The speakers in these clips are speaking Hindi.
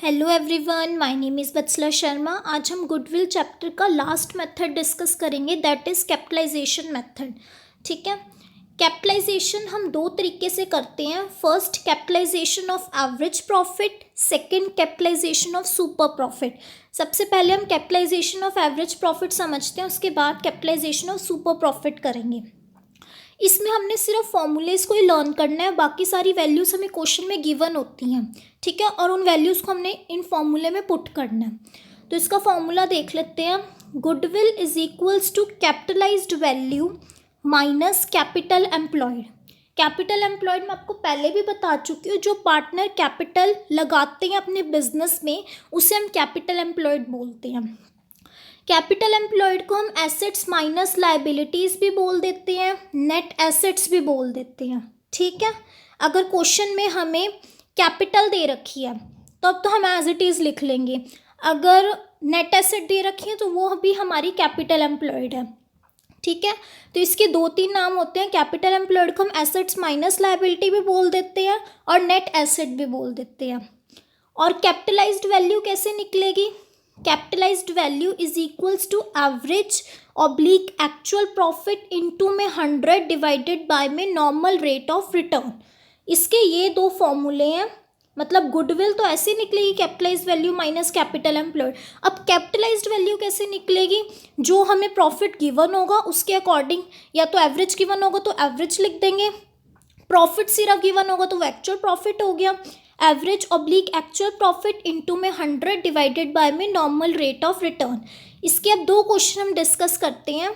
Hello everyone, my name is Vatsala Sharma. आज हम गुडविल चैप्टर का लास्ट मेथड डिस्कस करेंगे, दैट इज़ कैपिटलाइजेशन मेथड। ठीक है, कैपिटलाइजेशन हम दो तरीके से करते हैं। First, capitalization of average profit, second capitalization of super profit. सबसे पहले हम कैपिटलाइजेशन ऑफ एवरेज प्रॉफिट समझते हैं, उसके बाद कैपिटलाइजेशन ऑफ सुपर प्रॉफिट करेंगे। इसमें हमने सिर्फ फॉर्मूलेज को ही लर्न करना है, बाकी सारी वैल्यूज़ हमें क्वेश्चन में गिवन होती हैं। ठीक है, और उन वैल्यूज़ को हमने इन फॉर्मूले में पुट करना है। तो इसका फॉर्मूला देख लेते हैं। Goodwill is equals to capitalised value minus capital employed. Capital employed मैं आपको पहले भी बता चुकी हूँ, जो पार्टनर कैपिटल लगाते हैं अपने बिजनेस में उसे हम कैपिटल एम्प्लॉयड बोलते हैं। कैपिटल एम्प्लॉयड को हम एसेट्स माइनस लाइबिलिटीज़ भी बोल देते हैं, नेट एसेट्स भी बोल देते हैं। ठीक है, अगर क्वेश्चन में हमें कैपिटल दे रखी है तो अब तो हम एज इट इज़ लिख लेंगे, अगर नेट एसेट दे रखी है तो वो भी हमारी कैपिटल एम्प्लॉयड है। ठीक है, तो इसके दो तीन नाम होते हैं। कैपिटल एम्प्लॉयड को हम एसेट्स माइनस लाइबिलिटी भी बोल देते हैं और नेट एसेट भी बोल देते हैं। और कैपिटलाइज्ड वैल्यू कैसे निकलेगी? Capitalised value is equals to average oblique actual profit into में 100 डिवाइडेड बाय में नॉर्मल रेट ऑफ रिटर्न। इसके ये दो फॉर्मूले हैं, मतलब गुडविल तो ऐसे निकलेगी capitalised value minus capital employed. अब कैपिटलाइज्ड वैल्यू कैसे निकलेगी? जो हमें प्रॉफिट गिवन होगा उसके अकॉर्डिंग, या तो एवरेज गिवन होगा तो एवरेज लिख देंगे, प्रॉफिट सिर्फ गिवन होगा तो वो एक्चुअल प्रॉफिट हो गया। Average oblique actual profit into में 100 डिवाइडेड बाय में नॉर्मल रेट ऑफ रिटर्न। इसके अब दो क्वेश्चन हम डिस्कस करते हैं।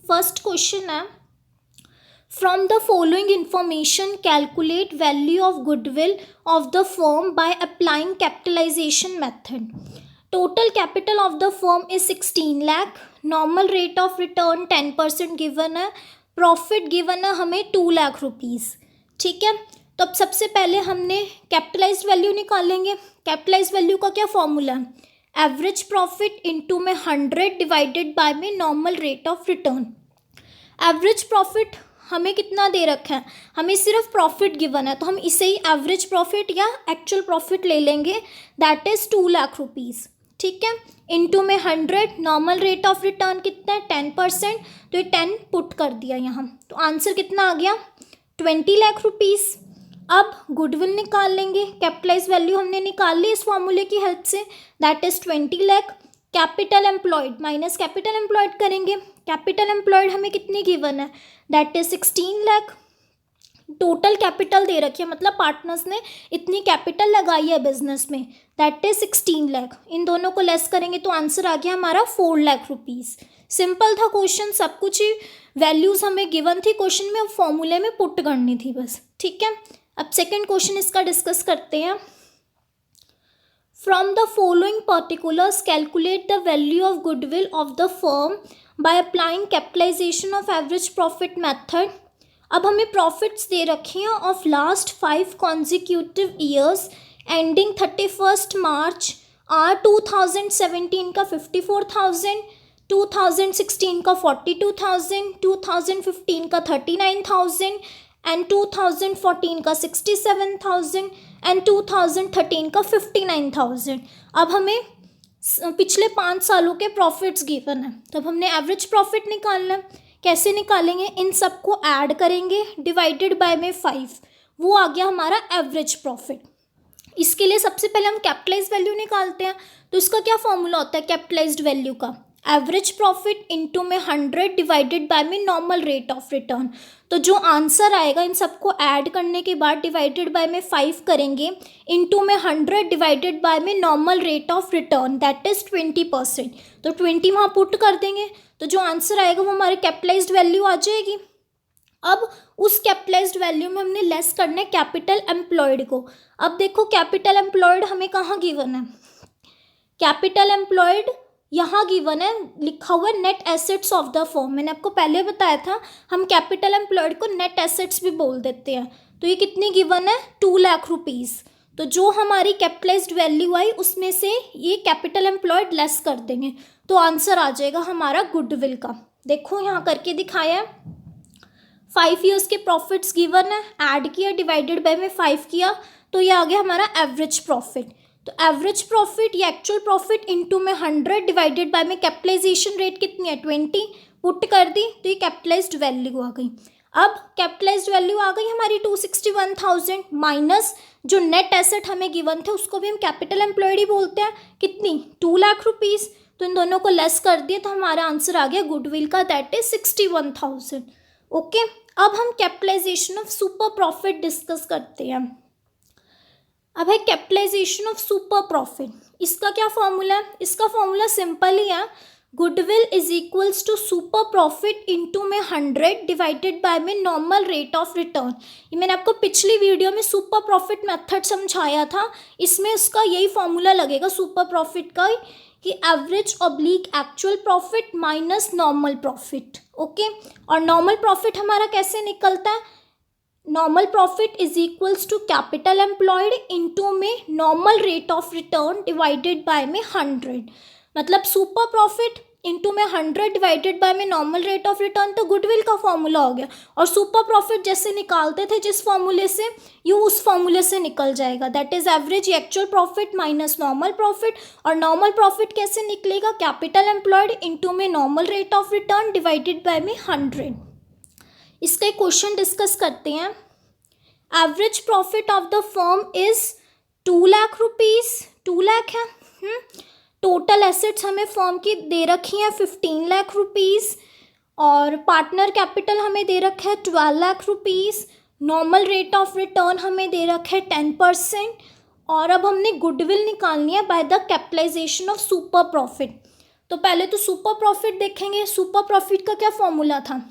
फर्स्ट क्वेश्चन है, from the following information calculate value of goodwill of the firm by applying capitalisation method. Total capital of the firm is 16 lakh, normal rate of return 10% given है, प्रॉफिट गिवन है हमें 2 लाख रुपीज़। ठीक है, तो अब सबसे पहले हमने कैपिटलाइज्ड वैल्यू निकालेंगे। कैपिटलाइज्ड वैल्यू का क्या फॉर्मूला है? एवरेज प्रॉफिट इनटू में 100 डिवाइडेड बाय में normal rate of return. Average profit हमें कितना दे रखा है? हमें सिर्फ प्रॉफिट गिवन है, तो हम इसे ही एवरेज प्रॉफिट या एक्चुअल प्रॉफिट ले लेंगे, दैट इज़ 2 लाख रुपीज़। ठीक है, इनटू में 100, नॉर्मल रेट ऑफ रिटर्न कितना है? 10%, तो ये 10 पुट कर दिया यहाँ, तो आंसर कितना आ गया? 20 लाख रुपीज़। अब गुडविल निकाल लेंगे, कैपिटलाइज वैल्यू हमने निकाल ली इस फॉर्मूले की हेल्प से, that is 20 lakh. Capital employed minus capital employed करेंगे। कैपिटल एम्प्लॉयड हमें कितनी गिवन है? That is 16 lakh. Total capital दे रखी है, मतलब पार्टनर्स ने इतनी कैपिटल लगाई है बिजनेस में, दैट इज 16 लाख। इन दोनों को लेस करेंगे तो आंसर आ गया हमारा 4 लाख रुपीज़। सिंपल था क्वेश्चन, सब कुछ ही वैल्यूज़ हमें गिवन थी क्वेश्चन में, अब फॉर्मूले में पुट करनी थी बस। ठीक है, अब सेकेंड क्वेश्चन इसका डिस्कस करते हैं। From the following particulars calculate the value of goodwill of the firm by applying capitalisation of average profit method. अब हमें प्रॉफिट्स दे रखे हैं of last 5 consecutive years ending 31 March. 2017 का 54,000, 2016 का 42,000, 2015 का 39,000 एंड 2014 का 67,000 एंड 2013 का 59,000। अब हमें पिछले 5 सालों के प्रॉफिट्स गिवन है, तब हमने एवरेज प्रॉफिट निकालना है। कैसे निकालेंगे? इन सबको ऐड करेंगे, डिवाइडेड बाय में 5, वो आ गया हमारा एवरेज प्रॉफिट। इसके लिए सबसे पहले हम कैपिटलाइज्ड वैल्यू निकालते हैं। तो इसका क्या फॉर्मूला होता है कैपिटलाइज्ड वैल्यू का? एवरेज प्रॉफिट इनटू में 100 डिवाइडेड बाय में नॉर्मल रेट ऑफ रिटर्न। तो जो आंसर आएगा इन सबको ऐड करने के बाद डिवाइडेड बाय में 5 करेंगे, इनटू में 100 डिवाइडेड बाय में normal rate of return, that is 20%। तो 20 वहाँ पुट कर देंगे, तो जो आंसर आएगा वो हमारी कैपिटलाइज्ड वैल्यू आ जाएगी। अब उस कैपिटलाइज्ड वैल्यू में हमने लेस करना है कैपिटल एम्प्लॉयड को। अब देखो कैपिटल एम्प्लॉयड हमें कहाँ गिवन है? कैपिटल एम्प्लॉयड यहाँ गिवन है, लिखा हुआ है net assets of the firm. मैंने आपको पहले बताया था हम कैपिटल एम्प्लॉयड को नेट एसेट्स भी बोल देते हैं। तो ये कितनी गिवन है? 2 लाख रुपीज़। तो जो हमारी कैपिटलाइज्ड वैल्यू आई उसमें से ये कैपिटल एम्प्लॉयड लेस कर देंगे, तो आंसर आ जाएगा हमारा गुडविल का। देखो यहाँ करके दिखाया है, 5 ईयर्स के प्रॉफिट्स गिवन है, ऐड किया, डिवाइडेड बाय में 5 किया, तो ये आ गया हमारा एवरेज प्रॉफिट। तो एवरेज प्रॉफिट या एक्चुअल प्रॉफिट इनटू में 100 डिवाइडेड बाय में कैपिटलाइजेशन रेट कितनी है 20, पुट कर दी तो ये कैपिटलाइज्ड वैल्यू आ गई। अब कैपिटलाइज्ड वैल्यू आ गई हमारी 261,000 माइनस जो नेट एसेट हमें गिवन थे उसको भी हम कैपिटल एम्प्लॉयड ही बोलते हैं, कितनी 2 लाख रुपीज़। तो इन दोनों को लेस कर दिए तो हमारा आंसर आ गया गुडविल का, दैट इज 61,000। ओके, अब हम capitalisation of super profit discuss करते हैं। अब है कैपिटलाइजेशन ऑफ सुपर प्रॉफिट, इसका क्या फॉर्मूला है? इसका फॉर्मूला सिंपल ही है, goodwill is equals to super profit into में 100 डिवाइडेड बाय में नॉर्मल रेट ऑफ रिटर्न। ये मैंने आपको पिछली वीडियो में सुपर प्रॉफिट मेथड समझाया था, इसमें उसका यही फॉर्मूला लगेगा सुपर प्रॉफिट का कि average oblique actual profit minus normal profit. Okay, और नॉर्मल प्रॉफिट हमारा कैसे निकलता है? Normal profit is equals to capital employed into में normal rate of return divided by में 100। मतलब सुपर प्रॉफिट इनटू में 100 डिवाइडेड बाय में नॉर्मल रेट ऑफ रिटर्न, तो गुडविल का फॉर्मूला हो गया। और सुपर प्रॉफिट जैसे निकालते थे जिस फॉर्मूले से, ये उस फॉर्मूले से निकल जाएगा, that is average actual profit minus normal profit. और नॉर्मल प्रॉफिट कैसे निकलेगा? कैपिटल एम्प्लॉयड इनटू में normal rate of return divided by में 100। इसका एक क्वेश्चन डिस्कस करते हैं। Average profit of the firm is 2 lakh rupees, 2 lakh है। टोटल एसेट्स हमें फर्म की दे रखी हैं 15 लाख रुपीज़, और पार्टनर कैपिटल हमें दे रखा है 12 lakh rupees. Normal rate of return हमें दे रखा है 10%। और अब हमने गुडविल निकालनी है by the capitalisation of super profit. तो पहले तो सुपर प्रॉफिट देखेंगे। सुपर प्रॉफिट का क्या फॉर्मूला था?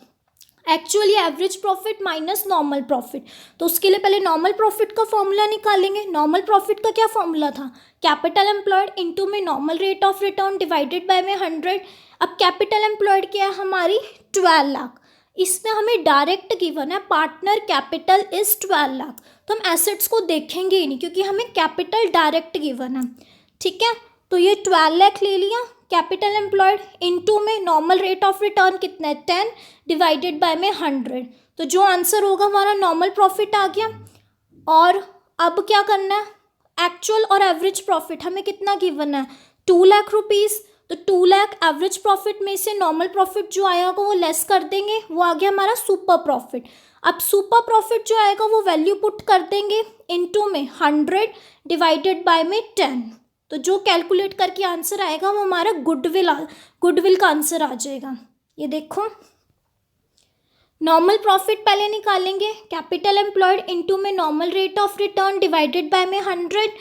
Actually average profit minus normal profit. तो उसके लिए पहले नॉर्मल प्रॉफिट का फॉर्मूला निकालेंगे। नॉर्मल प्रॉफिट का क्या फॉर्मूला था? कैपिटल एम्प्लॉयड इनटू में normal rate of return divided by में 100। अब कैपिटल एम्प्लॉयड क्या है हमारी 12 लाख। इसमें हमें डायरेक्ट गिवन है पार्टनर कैपिटल इज 12 लाख, तो हम एसेट्स को देखेंगे ही नहीं क्योंकि हमें कैपिटल डायरेक्ट गिवन है। ठीक है, तो ये 12 लाख ले लिया कैपिटल एम्प्लॉयड इनटू में नॉर्मल रेट ऑफ रिटर्न कितना है 10 डिवाइडेड बाय में 100। तो जो आंसर होगा हमारा नॉर्मल प्रॉफिट आ गया। और अब क्या करना है? एक्चुअल और एवरेज प्रॉफिट हमें कितना गिवन है 2 लाख रुपीज़। तो 2 लाख एवरेज प्रॉफिट में से नॉर्मल प्रॉफिट जो आएगा वो लेस कर देंगे, वो आ गया हमारा सुपर प्रॉफिट। अब सुपर प्रॉफिट जो आएगा वो वैल्यू पुट कर देंगे इनटू में 100 डिवाइडेड बाय में 10। तो जो कैलकुलेट करके आंसर आएगा वो हमारा गुडविल का आंसर आ जाएगा। ये देखो, नॉर्मल प्रॉफिट पहले निकालेंगे, कैपिटल एम्प्लॉयड इनटू में normal rate of return divided by में 100।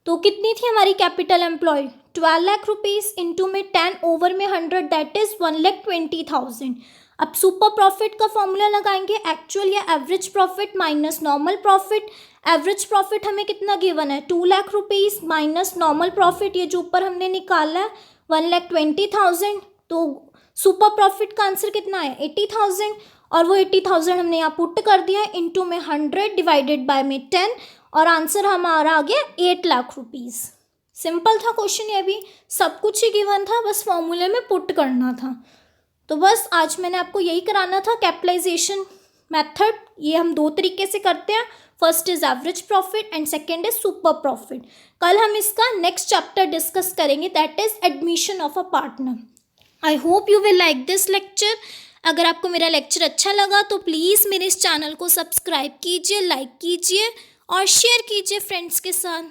तो कितनी थी हमारी capital employed 12 lakh rupees into में 10 ओवर में 100, दैट इज 1,20,000। अब सुपर प्रॉफिट का फॉर्मूला लगाएंगे, एक्चुअल या average profit minus normal profit. Average profit हमें कितना गिवन है 2 lakh rupees minus normal profit, ये जो ऊपर हमने निकाला है 1,20,000। तो सुपर प्रॉफिट का आंसर कितना है 80,000, और वो 80,000 हमने यहाँ पुट कर दिया है इनटू में 100 डिवाइडेड बाय में 10, और आंसर हमारा आ गया 8 लाख रुपीज़। सिंपल था क्वेश्चन, ये भी सब कुछ ही गिवन था, बस फॉर्मूले में पुट करना था। तो बस आज मैंने आपको यही कराना था, कैपिटलाइजेशन मेथड ये हम 2 तरीके से करते हैं, first is average profit and second is super profit. कल हम इसका नेक्स्ट चैप्टर डिस्कस करेंगे, that is admission of a partner. I hope you will like this lecture. अगर आपको मेरा लेक्चर अच्छा लगा तो प्लीज़ मेरे इस चैनल को सब्सक्राइब कीजिए, लाइक कीजिए और शेयर कीजिए फ्रेंड्स के साथ।